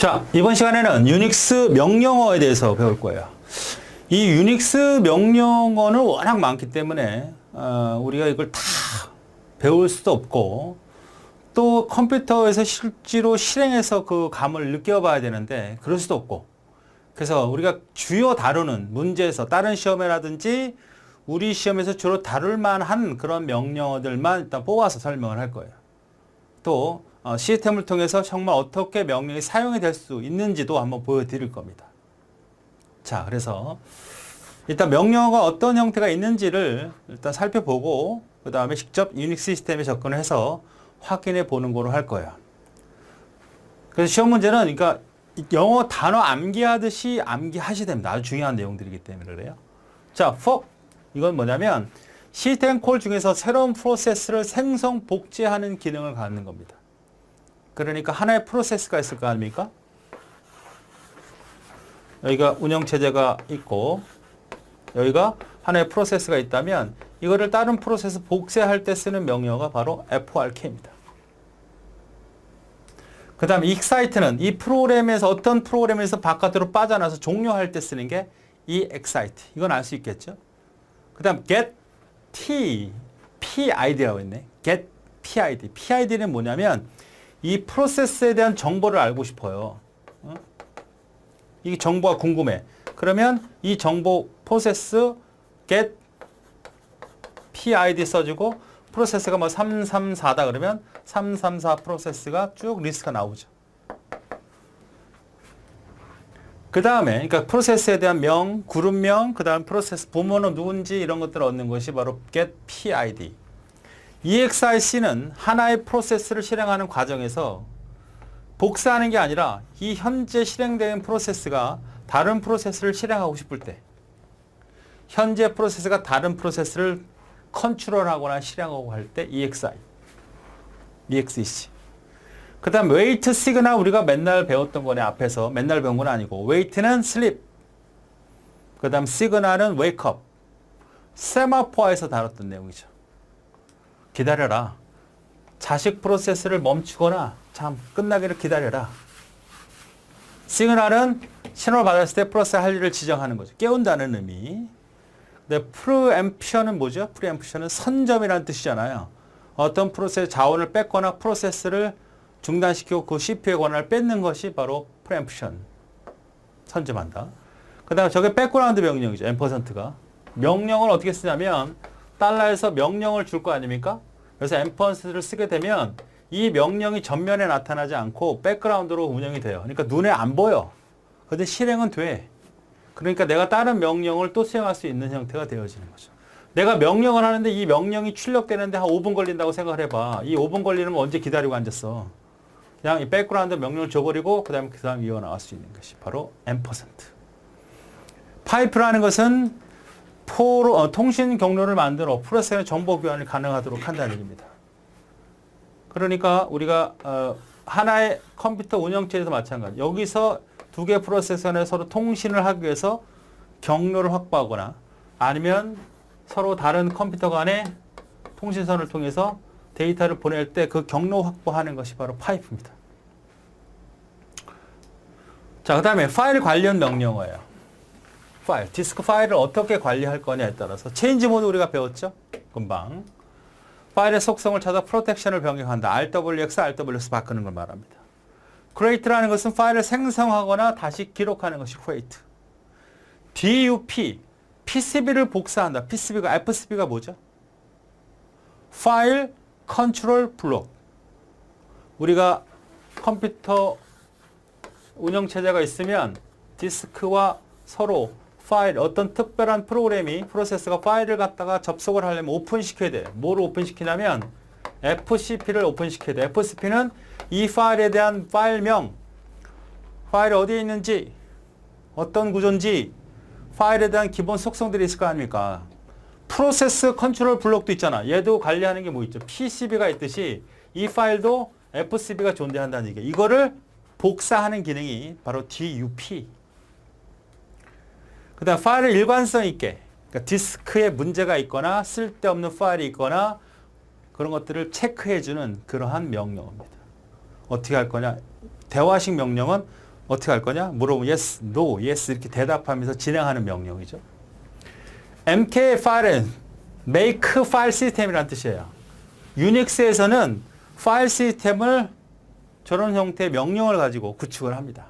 자, 이번 시간에는 유닉스 명령어에 대해서 배울 거예요. 이 유닉스 명령어는 워낙 많기 때문에 우리가 이걸 다 배울 수도 없고 또 컴퓨터에서 실제로 실행해서 그 감을 느껴봐야 되는데 그럴 수도 없고, 그래서 우리가 주요 다루는 문제에서 다른 시험에라든지 우리 시험에서 주로 다룰 만한 그런 명령어들만 일단 뽑아서 설명을 할 거예요. 또 시스템을 통해서 정말 어떻게 명령이 사용이 될 수 있는지도 한번 보여드릴 겁니다. 자, 그래서 일단 명령어가 어떤 형태가 있는지를 일단 살펴보고 그 다음에 직접 유닉스 시스템에 접근을 해서 확인해 보는 거로 할 거예요. 그래서 시험 문제는 그러니까 영어 단어 암기하듯이 암기하셔야 됩니다. 아주 중요한 내용들이기 때문에 그래요. 자, fork 이건 뭐냐면 시스템 콜 중에서 새로운 프로세스를 생성 복제하는 기능을 갖는 겁니다. 그러니까 하나의 프로세스가 있을 거 아닙니까? 여기가 운영체제가 있고 여기가 하나의 프로세스가 있다면 이거를 다른 프로세스 복제할 때 쓰는 명령어가 바로 fork입니다. 그 다음에 excite는 이 프로그램에서 어떤 프로그램에서 바깥으로 빠져나서 종료할 때 쓰는 게 이 excite. 이건 알 수 있겠죠? 그 다음 get PID라고 있네. get PID. PID는 뭐냐면 이 프로세스에 대한 정보를 알고 싶어요. 이 정보가 궁금해. 그러면 이 정보 프로세스 get PID 써주고 프로세스가 뭐 334다 그러면 334 프로세스가 쭉 리스트가 나오죠. 그 다음에 그러니까 프로세스에 대한 명, 그룹명, 그 다음 프로세스 부모는 누군지 이런 것들을 얻는 것이 바로 get PID. EXIC는 하나의 프로세스를 실행하는 과정에서 복사하는 게 아니라 이 현재 실행되는 프로세스가 다른 프로세스를 실행하고 싶을 때 현재 프로세스가 다른 프로세스를 컨트롤하거나 실행하고 할 때 EXEC. 그 다음 wait 시그널 우리가 맨날 배웠던 거네. 앞에서 맨날 배운 건 아니고 wait는 sleep, 그 다음 시그널은 wake up. 세마포에서 다뤘던 내용이죠. 기다려라. 자식 프로세스를 멈추거나 참 끝나기를 기다려라. 시그널은 신호를 받았을 때 프로세스 할 일을 지정하는 거죠. 깨운다는 의미. 근데 프리엠프션은 뭐죠? 프리엠프션은 선점이라는 뜻이잖아요. 어떤 프로세스 자원을 뺏거나 프로세스를 중단시키고 그 CPU의 권한을 뺏는 것이 바로 프리엠프션. 선점한다. 그 다음에 저게 백그라운드 명령이죠. 앰퍼센트가. 명령을 어떻게 쓰냐면 달러에서 명령을 줄 거 아닙니까? 그래서 앰퍼센트를 쓰게 되면 이 명령이 전면에 나타나지 않고 백그라운드로 운영이 돼요. 그러니까 눈에 안 보여. 근데 실행은 돼. 그러니까 내가 다른 명령을 또 수행할 수 있는 형태가 되어지는 거죠. 내가 명령을 하는데 이 명령이 출력되는데 한 5분 걸린다고 생각을 해봐. 이 5분 걸리면 언제 기다리고 앉았어. 그냥 이 백그라운드 명령을 줘버리고 그 다음에 이어나갈 수 있는 것이 바로 앰퍼센트. 파이프라는 것은 통신 경로를 만들어 프로세스의 정보 교환이 가능하도록 한다는 얘기입니다. 그러니까 우리가 하나의 컴퓨터 운영체에서 마찬가지. 여기서 두 개의 프로세스 간에 서로 통신을 하기 위해서 경로를 확보하거나 아니면 서로 다른 컴퓨터 간의 통신선을 통해서 데이터를 보낼 때 그 경로 확보하는 것이 바로 파이프입니다. 자, 그 다음에 파일 관련 명령어예요. 파일, 디스크 파일을 어떻게 관리할 거냐에 따라서 체인지 모드 우리가 배웠죠? 금방. 파일의 속성을 찾아 프로텍션을 변경한다. RWX, RWX 바꾸는 걸 말합니다. create라는 것은 파일을 생성하거나 다시 기록하는 것이 create. DUP, PCB를 복사한다. PCB가, FCB가 뭐죠? 파일 컨트롤 블록. 우리가 컴퓨터 운영체제가 있으면 디스크와 서로 파일, 어떤 특별한 프로세스가 파일을 갖다가 접속을 하려면 오픈시켜야 돼. 뭐를 오픈시키냐면 FCP를 오픈시켜야 돼. FCP는 이 파일에 대한 파일명, 파일이 어디에 있는지, 어떤 구조인지, 파일에 대한 기본 속성들이 있을 거 아닙니까? 프로세스 컨트롤 블록도 있잖아. 얘도 관리하는 게 뭐 있죠? PCB가 있듯이 이 파일도 FCB가 존재한다는 얘기예요. 이거를 복사하는 기능이 바로 DUP. 그 다음 파일을 일관성 있게, 그러니까 디스크에 문제가 있거나 쓸데없는 파일이 있거나 그런 것들을 체크해주는 그러한 명령어입니다. 어떻게 할 거냐? 대화식 명령은 어떻게 할 거냐? 물어보면 yes, no, yes 이렇게 대답하면서 진행하는 명령이죠. MK 파일은 make 파일 시스템이라는 뜻이에요. 유닉스에서는 파일 시스템을 저런 형태의 명령을 가지고 구축을 합니다.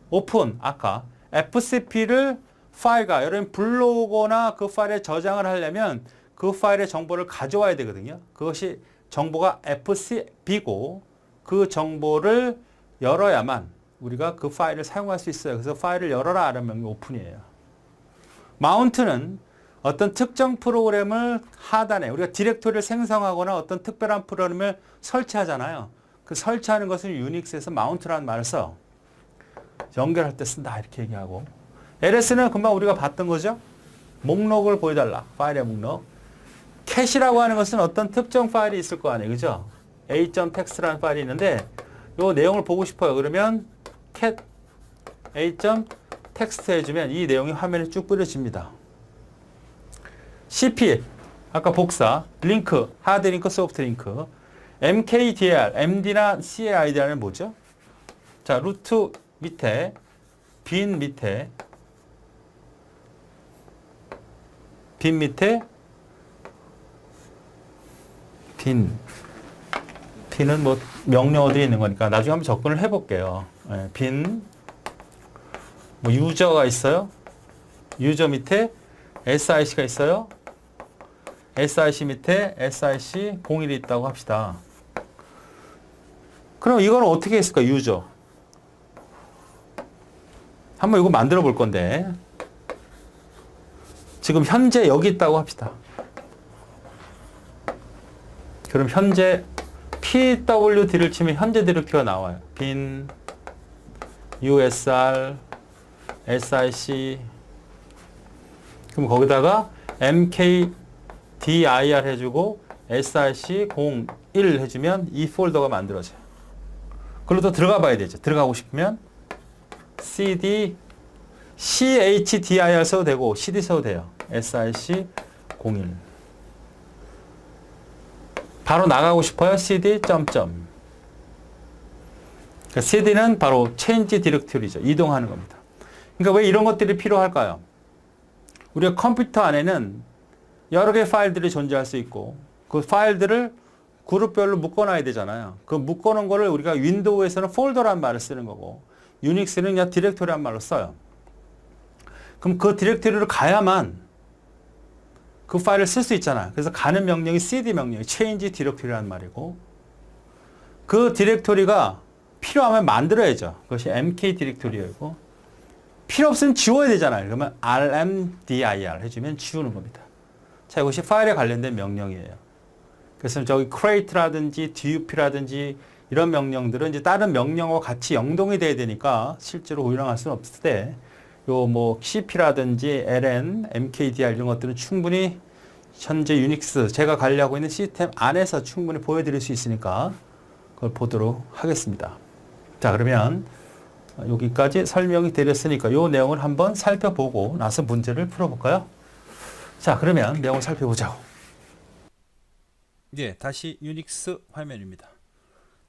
오픈, 아까 FCP를 파일과 여러분 불러오거나 그 파일에 저장을 하려면 그 파일의 정보를 가져와야 되거든요. 그것이 정보가 FCP고 그 정보를 열어야만 우리가 그 파일을 사용할 수 있어요. 그래서 파일을 열어라 하는 명령이 오픈이에요. 마운트는 어떤 특정 프로그램을 하단에 우리가 디렉토리를 생성하거나 어떤 특별한 프로그램을 설치하잖아요. 그 설치하는 것은 유닉스에서 마운트라는 말을 써. 연결할 때 쓴다 이렇게 얘기하고, LS는 금방 우리가 봤던 거죠. 목록을 보여달라. 파일의 목록. 캐시라고 하는 것은 어떤 특정 파일이 있을 거 아니에요. 그죠? a.text라는 파일이 있는데 이 내용을 보고 싶어요. 그러면 cat a.text 해주면 이 내용이 화면에 쭉 뿌려집니다. CP, 아까 복사, 링크, 하드 링크, 소프트 링크, MKDR, MD나 CAIDR은 뭐죠? 자, 루트 밑에, 빈 밑에, 빈은 뭐 명령어들이 있는 거니까 나중에 한번 접근을 해볼게요. 빈, 뭐 유저가 있어요. 유저 밑에 SIC가 있어요. SIC 밑에 SIC 01이 있다고 합시다. 그럼 이거는 어떻게 했을까? 유저. 한번 이거 만들어 볼 건데 지금 현재 여기 있다고 합시다. 그럼 현재 PWD를 치면 현재 디렉토리가 나와요. bin USR SIC 그럼 거기다가 MKDIR 해주고 SIC 01 해주면 이 폴더가 만들어져요. 그걸로 또 들어가 봐야 되죠. 들어가고 싶으면 CD CHDIR 써도 되고 CD 써도 돼요. SIC 01 바로 나가고 싶어요. CD 점점. 그러니까 CD는 바로 change 디렉토리죠. 이동하는 겁니다. 그러니까 왜 이런 것들이 필요할까요? 우리가 컴퓨터 안에는 여러 개의 파일들이 존재할 수 있고 그 파일들을 그룹별로 묶어놔야 되잖아요. 그 묶어놓은 거를 우리가 윈도우에서는 폴더라는 말을 쓰는 거고 유닉스는 그냥 디렉토리라는 말로 써요. 그럼 그 디렉토리로 가야만 그 파일을 쓸 수 있잖아요. 그래서 가는 명령이 cd 명령이 change 디렉토리라는 말이고 그 디렉토리가 필요하면 만들어야죠. 그것이 mk 디렉토리이고 필요 없으면 지워야 되잖아요. 그러면 rmdir 해주면 지우는 겁니다. 자, 이것이 파일에 관련된 명령이에요. 그래서 저기 create라든지 dup라든지 이런 명령들은 이제 다른 명령어와 같이 연동이 돼야 되니까 실제로 운영할 수는 없을 때 요 뭐 cp라든지 ln, mkdir 이런 것들은 충분히 현재 유닉스 제가 관리하고 있는 시스템 안에서 충분히 보여드릴 수 있으니까 그걸 보도록 하겠습니다. 자, 그러면 여기까지 설명이 드렸으니까 요 내용을 한번 살펴보고 나서 문제를 풀어볼까요? 자, 그러면 내용을 살펴보자고. 예, 다시 유닉스 화면입니다.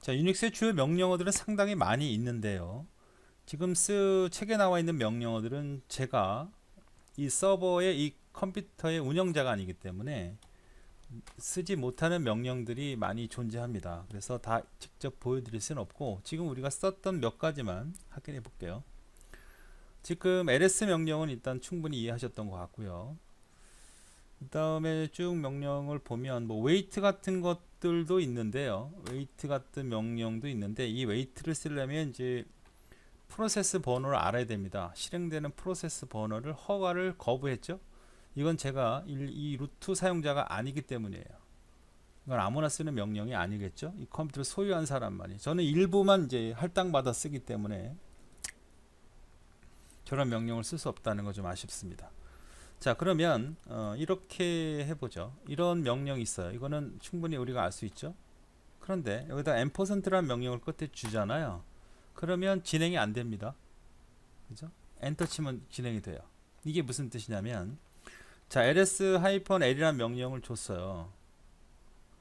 자, 유닉스의 주요 명령어들은 상당히 많이 있는데요. 지금 책에 나와 있는 명령어들은 제가 이 서버의 이 컴퓨터의 운영자가 아니기 때문에 쓰지 못하는 명령들이 많이 존재합니다. 그래서 다 직접 보여드릴 수는 없고 지금 우리가 썼던 몇 가지만 확인해 볼게요. 지금 ls 명령은 일단 충분히 이해하셨던 것 같고요. 그 다음에 쭉 명령을 보면 뭐 wait 같은 것들도 있는데요. wait 같은 명령도 있는데 이 wait를 쓰려면 이제 프로세스 번호를 알아야 됩니다. 실행되는 프로세스 번호를 허가를 거부했죠. 이건 제가 이 루트 사용자가 아니기 때문이에요. 이건 아무나 쓰는 명령이 아니겠죠. 이 컴퓨터를 소유한 사람만이. 저는 일부만 이제 할당받아 쓰기 때문에 저런 명령을 쓸 수 없다는 거 좀 아쉽습니다. 자, 그러면 이렇게 해보죠. 이런 명령이 있어요. 이거는 충분히 우리가 알 수 있죠. 그런데 여기다 %라는 명령을 끝에 주잖아요. 그러면 진행이 안 됩니다. 그죠? 엔터 치면 진행이 돼요. 이게 무슨 뜻이냐면 자, ls-l이라는 명령을 줬어요.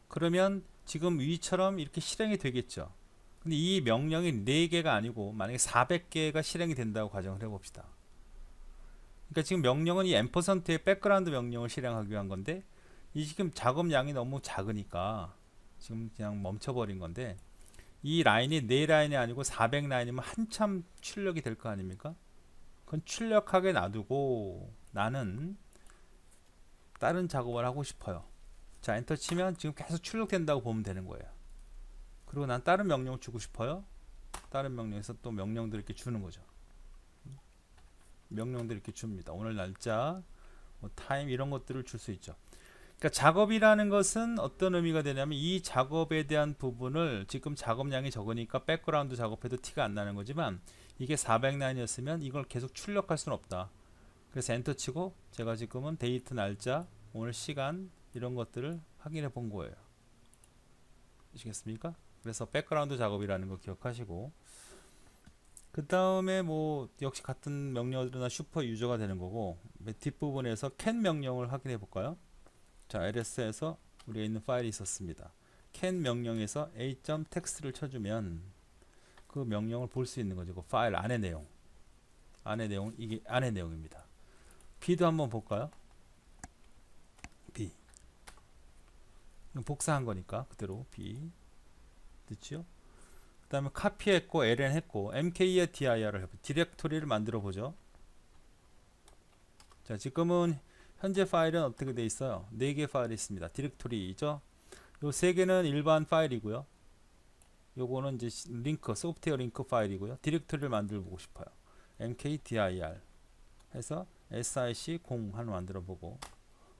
그러면 지금 위처럼 이렇게 실행이 되겠죠. 근데 이 명령이 4개가 아니고 만약에 400개가 실행이 된다고 가정을 해봅시다. 그러니까 지금 명령은 이 앰퍼선트의 백그라운드 명령을 실행하기 위한 건데 이 지금 작업량이 너무 작으니까 지금 그냥 멈춰버린 건데 이 라인이 4라인이 아니고 400라인이면 한참 출력이 될 거 아닙니까? 그건 출력하게 놔두고 나는 다른 작업을 하고 싶어요. 자, 엔터 치면 지금 계속 출력된다고 보면 되는 거예요. 그리고 난 다른 명령을 주고 싶어요. 다른 명령에서 또 명령들 이렇게 주는 거죠. 명령들 이렇게 줍니다. 오늘 날짜, 뭐 타임 이런 것들을 줄 수 있죠. 그러니까 작업이라는 것은 어떤 의미가 되냐면 이 작업에 대한 부분을 지금 작업량이 적으니까 백그라운드 작업해도 티가 안 나는 거지만 이게 400라인이었으면 이걸 계속 출력할 수는 없다. 그래서 엔터 치고 제가 지금은 데이트 날짜, 오늘 시간 이런 것들을 확인해 본 거예요. 아시겠습니까? 그래서 백그라운드 작업이라는 거 기억하시고 그 다음에 뭐 역시 같은 명령어나 슈퍼 유저가 되는 거고 뒷부분에서 can 명령을 확인해 볼까요? 자, ls에서 우리가 있는 파일이 있었습니다. can 명령에서 a.text를 쳐주면 그 명령을 볼 수 있는 거죠. 그 파일 안의 내용. 안의 내용, 이게 안의 내용입니다. b도 한번 볼까요? b. 복사한 거니까 그대로 b. 됐죠? 그 다음에 카피했고 ln 했고 mk의 dir을 해보 디렉토리를 만들어 보죠. 자, 지금은 현재 파일은 어떻게 돼 있어요? 4개 파일이 있습니다. 디렉토리죠. 요 3개는 일반 파일이고요. 요거는 이제 링크, 소프트웨어 링크 파일이고요. 디렉토리를 만들어 보고 싶어요. mkdir 해서 sic0 하나 만들어 보고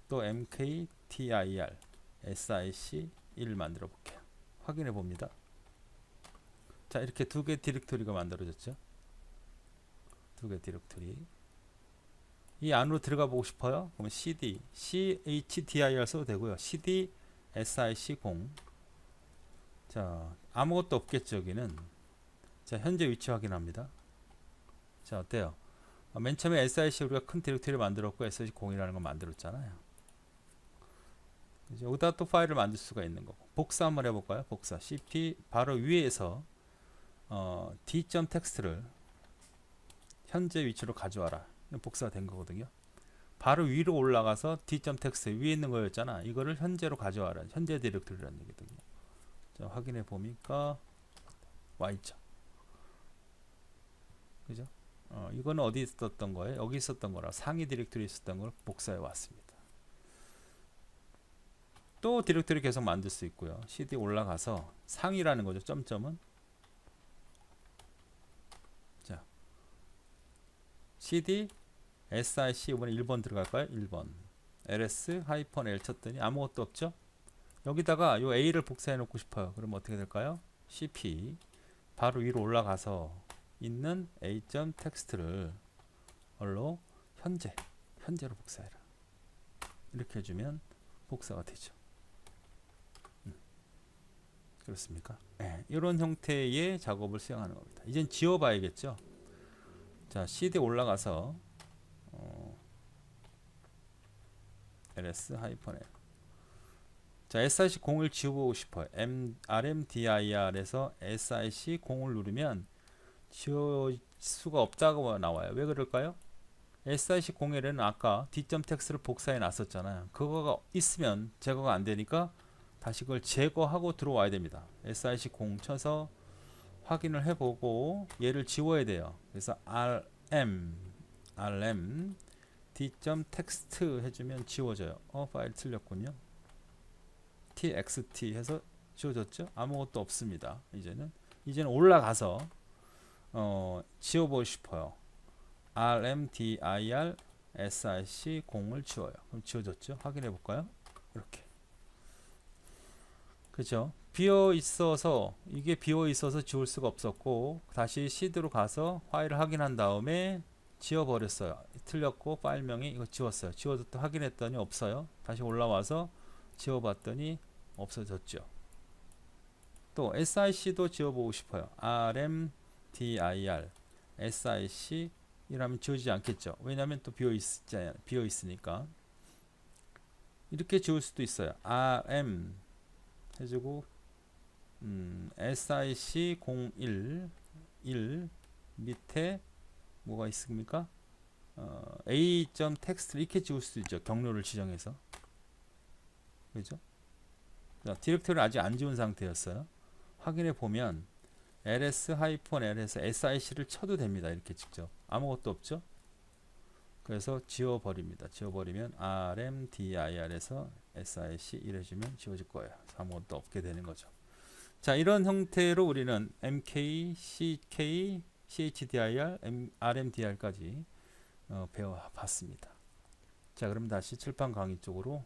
또 mkdir sic1 만들어 볼게요. 확인해 봅니다. 자, 이렇게 2개 디렉토리가 만들어졌죠. 2개 디렉토리. 이 안으로 들어가 보고 싶어요. 그러면 cd, chdir 써도 되고요. cd sic0. 자, 아무것도 없겠죠, 여기는. 자, 현재 위치 확인합니다. 자, 어때요? 맨 처음에 sic 우리가 큰 디렉토리를 만들었고 sic0이라는 걸 만들었잖아요. 여기다 또 파일을 만들 수가 있는 거고. 복사 한번 해볼까요? 복사. cp 바로 위에서 d.text를 현재 위치로 가져와라. 복사가 된 거거든요. 바로 위로 올라가서 d.text 위에 있는 거였잖아. 이거를 현재로 가져와라. 현재 디렉토리라는 얘기거든요. 자, 확인해 보니까 와 있죠. 그죠? 이거는 어디 있었던 거예요? 여기 있었던 거라 상위 디렉토리에 있었던 걸 복사해 왔습니다. 또 디렉토리 계속 만들 수 있고요. cd 올라가서 상위라는 거죠. 점점은 자, cd sic 이번에 1번 들어갈까요? 1번 ls-l 쳤더니 아무것도 없죠? 여기다가 요 a를 복사해 놓고 싶어요. 그럼 어떻게 될까요? cp 바로 위로 올라가서 있는 a.text를 얼로 현재로 복사해라. 이렇게 해주면 복사가 되죠. 그렇습니까? 네, 이런 형태의 작업을 수행하는 겁니다. 이젠 지워봐야겠죠. 자, cd 올라가서 ls-l 자, sic0을 지워보고 싶어요. rmdir에서 sic0을 누르면 지울 수가 없다고 나와요. 왜 그럴까요? sic0에는 아까 d.text를 복사해 놨었잖아요. 그거가 있으면 제거가 안 되니까 다시 그걸 제거하고 들어와야 됩니다. sic0 쳐서 확인을 해보고 얘를 지워야 돼요. 그래서 rm d.text 해주면 지워져요. 파일 틀렸군요. txt 해서 지워졌죠? 아무것도 없습니다. 이제는 올라가서 지워보고 싶어요. rmdir sic0을 지워요. 그럼 지워졌죠? 확인해 볼까요? 이렇게. 그죠? 비어 있어서 이게 비어 있어서 지울 수가 없었고 다시 cd로 가서 파일을 확인한 다음에 지워버렸어요. 틀렸고 파일명이 이거 지웠어요. 지워졌다 확인했더니 없어요. 다시 올라와서 지워봤더니 없어졌죠. 또 sic도 지워보고 싶어요. rmdir sic 이라면 지워지지 않겠죠. 왜냐하면 또 비어 있으니까. 이렇게 지울 수도 있어요. rm 해주고 SIC01 1 밑에 뭐가 있습니까? A.text 이렇게 지울 수도 있죠. 경로를 지정해서. 그죠? 자, 디렉토리를 아직 안 지운 상태였어요. 확인해 보면 ls-ls sic를 쳐도 됩니다. 이렇게 직접. 아무것도 없죠? 그래서 지워버립니다. 지워버리면 rmdir에서 sic 이래주면 지워질 거예요. 아무것도 없게 되는 거죠. 자, 이런 형태로 우리는 mk, ck, chdr, rmdir까지 배워봤습니다. 자, 그럼 다시 칠판 강의 쪽으로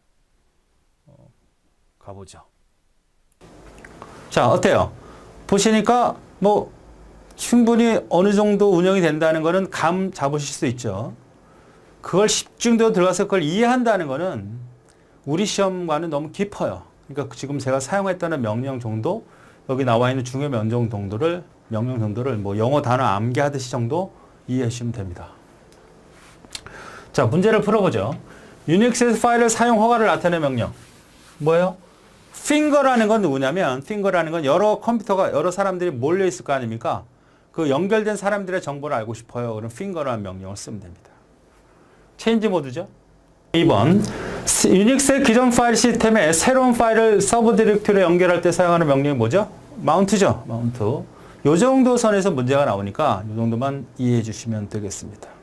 가보죠. 자, 어때요? 보시니까 뭐 충분히 어느 정도 운영이 된다는 거는 감 잡으실 수 있죠. 그걸 집중적으로 들어가서 그걸 이해한다는 거는 우리 시험과는 너무 깊어요. 그러니까 지금 제가 사용했다는 명령 정도, 여기 나와 있는 중요 명령 정도를 뭐 영어 단어 암기하듯이 정도 이해해 주시면 됩니다. 자, 문제를 풀어보죠. 유닉스에서 파일을 사용 허가를 나타내는 명령. 뭐예요? finger라는 건 누구냐면, finger라는 건 여러 컴퓨터가, 여러 사람들이 몰려 있을 거 아닙니까? 그 연결된 사람들의 정보를 알고 싶어요. 그럼 finger라는 명령을 쓰면 됩니다. 체인지 모드죠. 2번. 유닉스의 기존 파일 시스템에 새로운 파일을 서브 디렉토리에 연결할 때 사용하는 명령이 뭐죠? 마운트죠. 마운트. 요 정도 선에서 문제가 나오니까 요 정도만 이해해 주시면 되겠습니다.